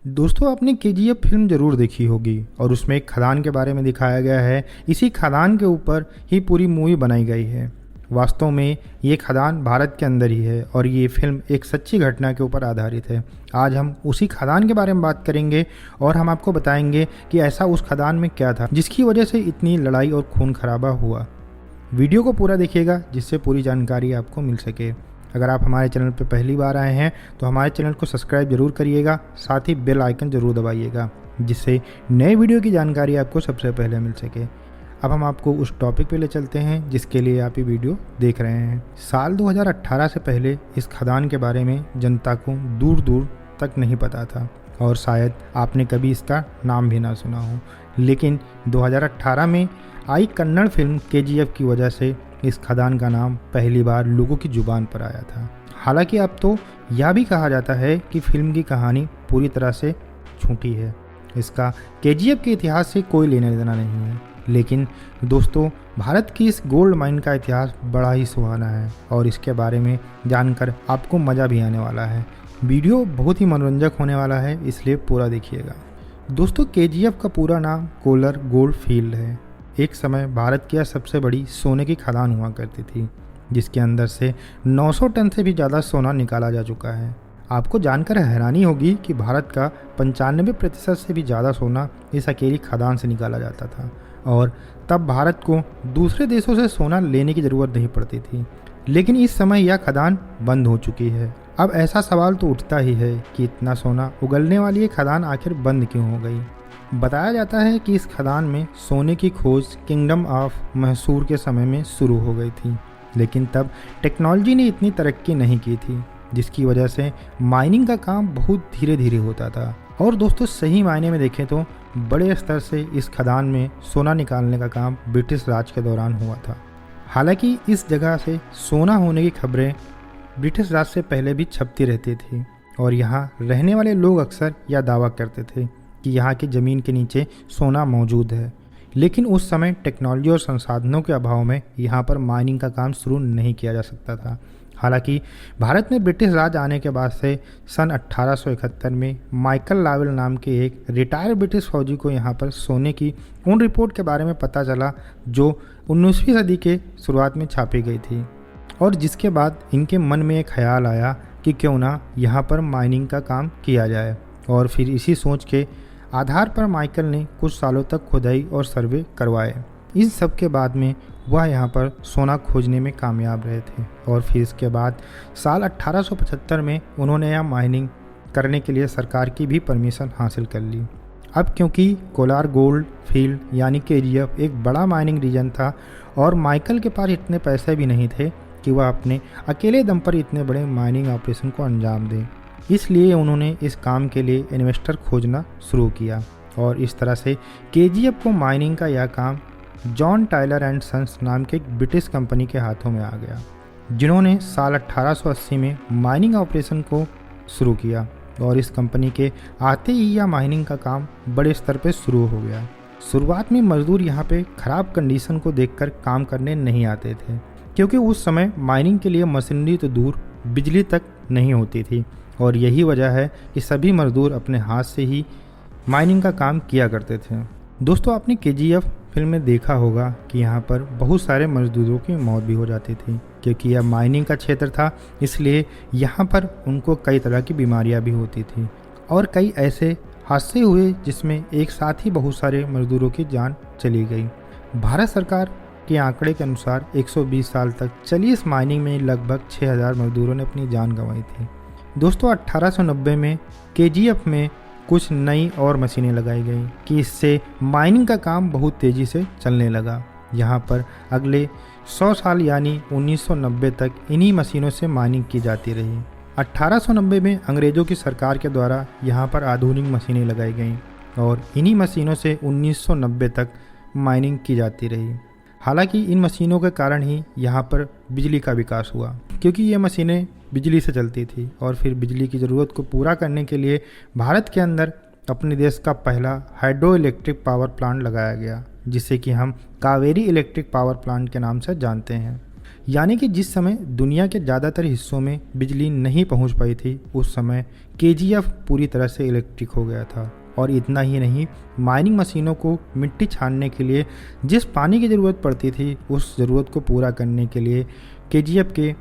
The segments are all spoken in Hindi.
दोस्तों आपने केजीएफ फिल्म ज़रूर देखी होगी और उसमें एक खदान के बारे में दिखाया गया है। इसी खदान के ऊपर ही पूरी मूवी बनाई गई है। वास्तव में ये खदान भारत के अंदर ही है और ये फिल्म एक सच्ची घटना के ऊपर आधारित है। आज हम उसी खदान के बारे में बात करेंगे और हम आपको बताएंगे कि ऐसा उस खदान में क्या था जिसकी वजह से इतनी लड़ाई और खून खराबा हुआ। वीडियो को पूरा देखिएगा जिससे पूरी जानकारी आपको मिल सके। अगर आप हमारे चैनल पर पहली बार आए हैं तो हमारे चैनल को सब्सक्राइब जरूर करिएगा, साथ ही बेल आइकन जरूर दबाइएगा जिससे नए वीडियो की जानकारी आपको सबसे पहले मिल सके। अब हम आपको उस टॉपिक पे ले चलते हैं जिसके लिए आप ये वीडियो देख रहे हैं। साल 2018 से पहले इस खदान के बारे में जनता को दूर दूर तक नहीं पता था और शायद आपने कभी इसका नाम भी ना सुना हो, लेकिन 2018 में आई कन्नड़ फिल्म केजीएफ की वजह से इस खदान का नाम पहली बार लोगों की जुबान पर आया था। हालांकि अब तो यह भी कहा जाता है कि फिल्म की कहानी पूरी तरह से झूठी है, इसका केजीएफ के इतिहास से कोई लेना देना नहीं है। लेकिन दोस्तों, भारत की इस गोल्ड माइन का इतिहास बड़ा ही सुहाना है और इसके बारे में जानकर आपको मज़ा भी आने वाला है। वीडियो बहुत ही मनोरंजक होने वाला है, इसलिए पूरा देखिएगा। दोस्तों, केजीएफ का पूरा नाम कोलर गोल्ड फील्ड है। एक समय भारत की यह सबसे बड़ी सोने की खदान हुआ करती थी जिसके अंदर से 900 टन से भी ज़्यादा सोना निकाला जा चुका है। आपको जानकर हैरानी होगी कि भारत का 95% से भी ज़्यादा सोना इस अकेली खदान से निकाला जाता था और तब भारत को दूसरे देशों से सोना लेने की ज़रूरत नहीं पड़ती थी। लेकिन इस समय यह खदान बंद हो चुकी है। अब ऐसा सवाल तो उठता ही है कि इतना सोना उगलने वाली ये खदान आखिर बंद क्यों हो गई। बताया जाता है कि इस खदान में सोने की खोज किंगडम ऑफ मैसूर के समय में शुरू हो गई थी, लेकिन तब टेक्नोलॉजी ने इतनी तरक्की नहीं की थी जिसकी वजह से माइनिंग का काम बहुत धीरे धीरे होता था। और दोस्तों, सही मायने में देखें तो बड़े स्तर से इस खदान में सोना निकालने का काम ब्रिटिश राज के दौरान हुआ था। हालांकि इस जगह से सोना होने की खबरें ब्रिटिश राज से पहले भी छपती रहती थी और यहाँ रहने वाले लोग अक्सर यह दावा करते थे कि यहाँ की ज़मीन के नीचे सोना मौजूद है। लेकिन उस समय टेक्नोलॉजी और संसाधनों के अभाव में यहाँ पर माइनिंग का काम शुरू नहीं किया जा सकता था। हालांकि भारत में ब्रिटिश राज आने के बाद से सन 1871 में माइकल लावेल नाम के एक रिटायर्ड ब्रिटिश फौजी को यहाँ पर सोने की उन रिपोर्ट के बारे में पता चला जो 19वीं सदी के शुरुआत में छापी गई थी और जिसके बाद इनके मन में एक ख्याल आया कि क्यों ना यहाँ पर माइनिंग का काम किया जाए। और फिर इसी सोच के आधार पर माइकल ने कुछ सालों तक खुदाई और सर्वे करवाए। इन सब के बाद में वह यहाँ पर सोना खोजने में कामयाब रहे थे और फिर इसके बाद साल 1875 में उन्होंने यह माइनिंग करने के लिए सरकार की भी परमिशन हासिल कर ली। अब क्योंकि कोलार गोल्ड फील्ड यानी केजीएफ एक बड़ा माइनिंग रीजन था और माइकल के पास इतने पैसे भी नहीं थे कि वह अपने अकेले दम पर इतने बड़े माइनिंग ऑपरेशन को अंजाम दें, इसलिए उन्होंने इस काम के लिए इन्वेस्टर खोजना शुरू किया और इस तरह से केजीएफ को माइनिंग का यह काम जॉन टायलर एंड सन्स नाम के एक ब्रिटिश कंपनी के हाथों में आ गया, जिन्होंने साल 1880 में माइनिंग ऑपरेशन को शुरू किया और इस कंपनी के आते ही यह माइनिंग का काम बड़े स्तर पर शुरू हो गया। शुरुआत में मजदूर यहाँ पे ख़राब कंडीशन को देखकर काम करने नहीं आते थे क्योंकि उस समय माइनिंग के लिए मशीनरी तो दूर, बिजली तक नहीं होती थी और यही वजह है कि सभी मजदूर अपने हाथ से ही माइनिंग का काम किया करते थे। दोस्तों, आपने केजीएफ फिल्म में देखा होगा कि यहाँ पर बहुत सारे मजदूरों की मौत भी हो जाती थी क्योंकि यह माइनिंग का क्षेत्र था, इसलिए यहाँ पर उनको कई तरह की बीमारियाँ भी होती थी और कई ऐसे हादसे हुए जिसमें एक साथ ही बहुत सारे मजदूरों की जान चली गई। भारत सरकार के आंकड़े के अनुसार 120 साल तक चली इस माइनिंग में लगभग 6000 मजदूरों ने अपनी जान गंवाई थी। दोस्तों, 1890 में केजीएफ में कुछ नई और मशीनें लगाई गई कि इससे माइनिंग का काम बहुत तेज़ी से चलने लगा। यहाँ पर अगले 100 साल यानी 1990 तक इन्हीं मशीनों से माइनिंग की जाती रही। 1890 में अंग्रेज़ों की सरकार के द्वारा यहाँ पर आधुनिक मशीनें लगाई गईं और इन्हीं मशीनों से 1990 तक माइनिंग की जाती रही। हालांकि इन मशीनों के कारण ही यहाँ पर बिजली का विकास हुआ क्योंकि ये मशीनें बिजली से चलती थी और फिर बिजली की ज़रूरत को पूरा करने के लिए भारत के अंदर अपने देश का पहला हाइड्रो इलेक्ट्रिक पावर प्लांट लगाया गया जिसे कि हम कावेरी इलेक्ट्रिक पावर प्लांट के नाम से जानते हैं। यानी कि जिस समय दुनिया के ज़्यादातर हिस्सों में बिजली नहीं पहुंच पाई थी, उस समय केजीएफ पूरी तरह से इलेक्ट्रिक हो गया था। और इतना ही नहीं, माइनिंग मशीनों को मिट्टी छानने के लिए जिस पानी की ज़रूरत पड़ती थी, उस ज़रूरत को पूरा करने के लिए केजीएफ के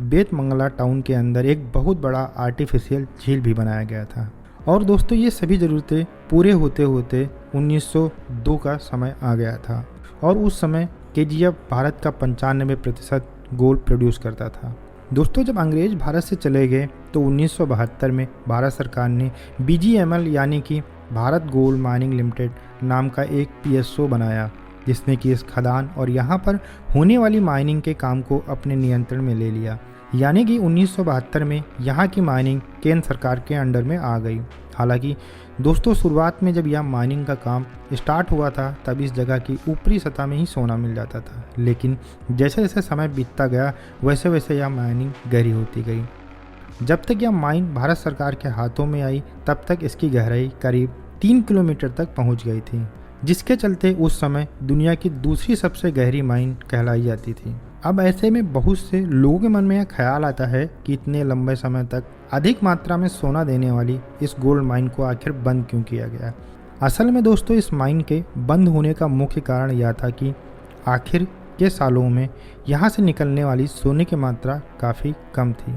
बेतमंगला टाउन के अंदर एक बहुत बड़ा आर्टिफिशियल झील भी बनाया गया था। और दोस्तों, ये सभी ज़रूरतें पूरे होते होते 1902 का समय आ गया था और उस समय केजीएफ भारत का 95% गोल्ड प्रोड्यूस करता था। दोस्तों, जब अंग्रेज भारत से चले गए तो 1972 में भारत सरकार ने BGML यानी कि भारत गोल्ड माइनिंग लिमिटेड नाम का एक PSO बनाया, जिसने कि इस खदान और यहाँ पर होने वाली माइनिंग के काम को अपने नियंत्रण में ले लिया। यानी कि 1972 में यहाँ की माइनिंग केंद्र सरकार के अंडर में आ गई। हालांकि दोस्तों, शुरुआत में जब यह माइनिंग का काम स्टार्ट हुआ था तब इस जगह की ऊपरी सतह में ही सोना मिल जाता था, लेकिन जैसे जैसे समय बीतता गया वैसे वैसे यह माइनिंग गहरी होती गई। जब तक यह माइन भारत सरकार के हाथों में आई तब तक इसकी गहराई करीब 3 किलोमीटर तक पहुंच गई थी, जिसके चलते उस समय दुनिया की दूसरी सबसे गहरी माइन कहलाई जाती थी। अब ऐसे में बहुत से लोगों के मन में यह ख्याल आता है कि इतने लंबे समय तक अधिक मात्रा में सोना देने वाली इस गोल्ड माइन को आखिर बंद क्यों किया गया। असल में दोस्तों, इस माइन के बंद होने का मुख्य कारण यह था कि आखिर के सालों में यहाँ से निकलने वाली सोने की मात्रा काफ़ी कम थी।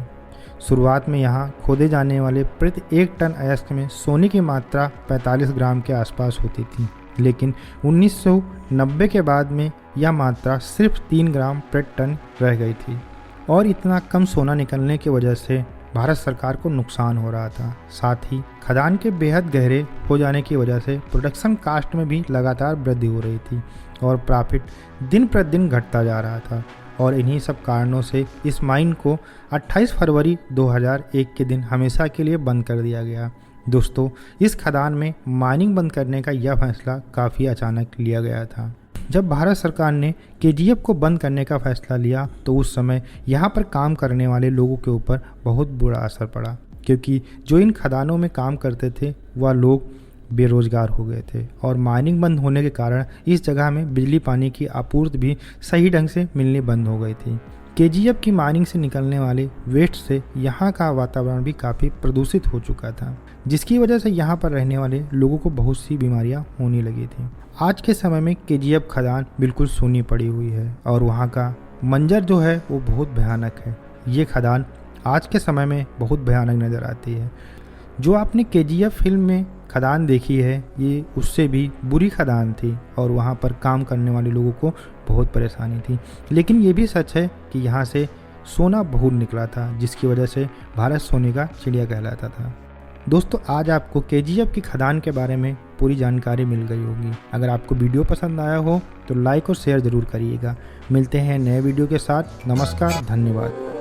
शुरुआत में यहाँ खोदे जाने वाले प्रति 1 टन अयस्क में सोने की मात्रा 45 ग्राम के आसपास होती थी, लेकिन 1990 के बाद में यह मात्रा सिर्फ 3 ग्राम प्रति टन रह गई थी। और इतना कम सोना निकलने की वजह से भारत सरकार को नुकसान हो रहा था। साथ ही खदान के बेहद गहरे हो जाने की वजह से प्रोडक्शन कास्ट में भी लगातार वृद्धि हो रही थी और प्रॉफिट दिन प्रतिदिन घटता जा रहा था। और इन्हीं सब कारणों से इस माइन को 28 फरवरी 2001 के दिन हमेशा के लिए बंद कर दिया गया। दोस्तों, इस खदान में माइनिंग बंद करने का यह फैसला काफ़ी अचानक लिया गया था। जब भारत सरकार ने केजीएफ को बंद करने का फैसला लिया तो उस समय यहाँ पर काम करने वाले लोगों के ऊपर बहुत बुरा असर पड़ा, क्योंकि जो इन खदानों में काम करते थे वह लोग बेरोजगार हो गए थे और माइनिंग बंद होने के कारण इस जगह में बिजली पानी की आपूर्ति भी सही ढंग से मिलनी बंद हो गई थी। केजीएफ की माइनिंग से निकलने वाले वेस्ट से यहाँ का वातावरण भी काफ़ी प्रदूषित हो चुका था, जिसकी वजह से यहाँ पर रहने वाले लोगों को बहुत सी बीमारियाँ होने लगी थी। आज के समय में केजीएफ खदान बिल्कुल सूनी पड़ी हुई है और वहाँ का मंजर जो है वो बहुत भयानक है। ये खदान आज के समय में बहुत भयानक नज़र आती है। जो आपने केजीएफ फिल्म में खदान देखी है, ये उससे भी बुरी खदान थी और वहाँ पर काम करने वाले लोगों को बहुत परेशानी थी। लेकिन ये भी सच है कि यहाँ से सोना बहुत निकला था, जिसकी वजह से भारत सोने का चिड़िया कहलाता था। दोस्तों, आज आपको केजीएफ की खदान के बारे में पूरी जानकारी मिल गई होगी। अगर आपको वीडियो पसंद आया हो तो लाइक और शेयर ज़रूर करिएगा। मिलते हैं नए वीडियो के साथ। नमस्कार, धन्यवाद।